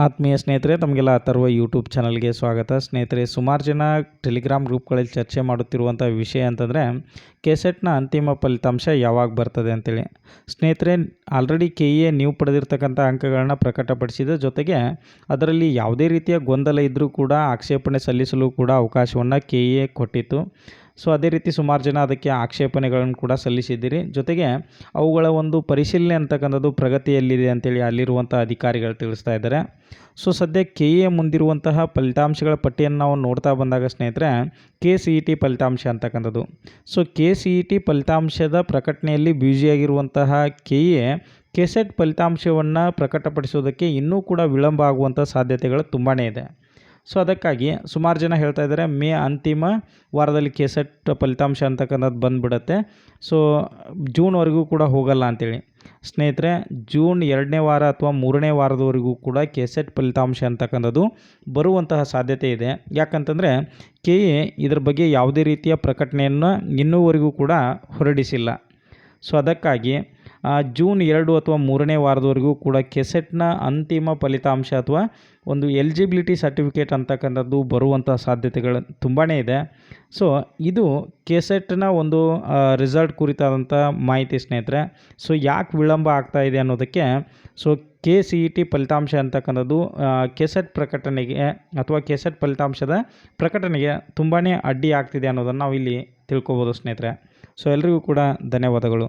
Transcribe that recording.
ಆತ್ಮೀಯ ಸ್ನೇಹಿತರೆ, ತಮಗೆಲ್ಲ ಅಥರ್ವ ಯೂಟ್ಯೂಬ್ ಚಾನಲ್ಗೆ ಸ್ವಾಗತ. ಸ್ನೇಹಿತರೆ, ಸುಮಾರು ಜನ ಟೆಲಿಗ್ರಾಮ್ ಗ್ರೂಪ್ಗಳಲ್ಲಿ ಚರ್ಚೆ ಮಾಡುತ್ತಿರುವಂಥ ವಿಷಯ ಅಂತಂದರೆ ಕೆಸೆಟ್ನ ಅಂತಿಮ ಫಲಿತಾಂಶ ಯಾವಾಗ ಬರ್ತದೆ ಅಂತೇಳಿ. ಸ್ನೇಹಿತರೆ, ಆಲ್ರೆಡಿ KA ನೀವು ಪಡೆದಿರ್ತಕ್ಕಂಥ ಅಂಕಗಳನ್ನ ಪ್ರಕಟಪಡಿಸಿದ ಜೊತೆಗೆ ಅದರಲ್ಲಿ ಯಾವುದೇ ರೀತಿಯ ಗೊಂದಲ ಇದ್ದರೂ ಕೂಡ ಆಕ್ಷೇಪಣೆ ಸಲ್ಲಿಸಲು ಕೂಡ ಅವಕಾಶವನ್ನು KA ಕೊಟ್ಟಿತ್ತು. ಸೊ ಅದೇ ರೀತಿ ಸುಮಾರು ಜನ ಅದಕ್ಕೆ ಆಕ್ಷೇಪಣೆಗಳನ್ನು ಕೂಡ ಸಲ್ಲಿಸಿದ್ದೀರಿ. ಜೊತೆಗೆ ಅವುಗಳ ಒಂದು ಪರಿಶೀಲನೆ ಅಂತಕ್ಕಂಥದ್ದು ಪ್ರಗತಿಯಲ್ಲಿದೆ ಅಂತೇಳಿ ಅಲ್ಲಿರುವಂಥ ಅಧಿಕಾರಿಗಳು ತಿಳಿಸ್ತಾ ಇದ್ದಾರೆ. ಸೊ ಸದ್ಯ KA ಮುಂದಿರುವಂತಹ ಫಲಿತಾಂಶಗಳ ಪಟ್ಟಿಯನ್ನು ನಾವು ನೋಡ್ತಾ ಬಂದಾಗ ಸ್ನೇಹಿತರೆ, KCET ಫಲಿತಾಂಶ ಅಂತಕ್ಕಂಥದ್ದು. ಸೊ KCET ಫಲಿತಾಂಶದ ಪ್ರಕಟಣೆಯಲ್ಲಿ ಬ್ಯುಸಿಯಾಗಿರುವಂತಹ KA ಕೆಸೆಟ್ ಫಲಿತಾಂಶವನ್ನು ಪ್ರಕಟಪಡಿಸೋದಕ್ಕೆ ಇನ್ನೂ ಕೂಡ ವಿಳಂಬ ಆಗುವಂಥ ಸಾಧ್ಯತೆಗಳು ತುಂಬಾ ಇದೆ. ಸೊ ಅದಕ್ಕಾಗಿ ಸುಮಾರು ಜನ ಹೇಳ್ತಾ ಇದ್ದಾರೆ ಮೇ ಅಂತಿಮ ವಾರದಲ್ಲಿ ಕೆಸೆಟ್ ಫಲಿತಾಂಶ ಅಂತಕ್ಕಂಥದ್ದು ಬಂದುಬಿಡುತ್ತೆ. ಸೊ ಜೂನ್ವರೆಗೂ ಕೂಡ ಹೋಗಲ್ಲ ಅಂಥೇಳಿ. ಸ್ನೇಹಿತರೆ, ಜೂನ್ 2ನೇ ವಾರ ಅಥವಾ 3ನೇ ವಾರದವರೆಗೂ ಕೂಡ ಕೆಸೆಟ್ ಫಲಿತಾಂಶ ಅಂತಕ್ಕಂಥದ್ದು ಬರುವಂತಹ ಸಾಧ್ಯತೆ ಇದೆ. ಯಾಕಂತಂದರೆ KA ಇದರ ಬಗ್ಗೆ ಯಾವುದೇ ರೀತಿಯ ಪ್ರಕಟಣೆಯನ್ನು ಇನ್ನೂವರೆಗೂ ಕೂಡ ಹೊರಡಿಸಿಲ್ಲ. ಸೊ ಅದಕ್ಕಾಗಿ ಜೂನ್ 2 ಅಥವಾ 3ನೇ ವಾರದವರೆಗೂ ಕೂಡ ಕೆಸೆಟ್ನ ಅಂತಿಮ ಫಲಿತಾಂಶ ಅಥವಾ ಒಂದು ಎಲಿಜಿಬಿಲಿಟಿ ಸರ್ಟಿಫಿಕೇಟ್ ಅಂತಕ್ಕಂಥದ್ದು ಬರುವಂಥ ಸಾಧ್ಯತೆಗಳು ತುಂಬಾ ಇದೆ. ಸೊ ಇದು ಕೆಸೆಟ್ನ ಒಂದು ರಿಸಲ್ಟ್ ಕುರಿತಾದಂಥ ಮಾಹಿತಿ ಸ್ನೇಹಿತರೆ. ಸೊ ಯಾಕೆ ವಿಳಂಬ ಆಗ್ತಾ ಇದೆ ಅನ್ನೋದಕ್ಕೆ, ಸೊ KCET ಫಲಿತಾಂಶ ಅಂತಕ್ಕಂಥದ್ದು ಕೆಸೆಟ್ ಪ್ರಕಟಣೆಗೆ ಅಥವಾ ಕೆಸೆಟ್ ಫಲಿತಾಂಶದ ಪ್ರಕಟಣೆಗೆ ತುಂಬಾ ಅಡ್ಡಿ ಆಗ್ತಿದೆ ಅನ್ನೋದನ್ನು ನಾವು ಇಲ್ಲಿ ತಿಳ್ಕೊಬೋದು ಸ್ನೇಹಿತರೆ. ಸೊ ಎಲ್ರಿಗೂ ಕೂಡ ಧನ್ಯವಾದಗಳು.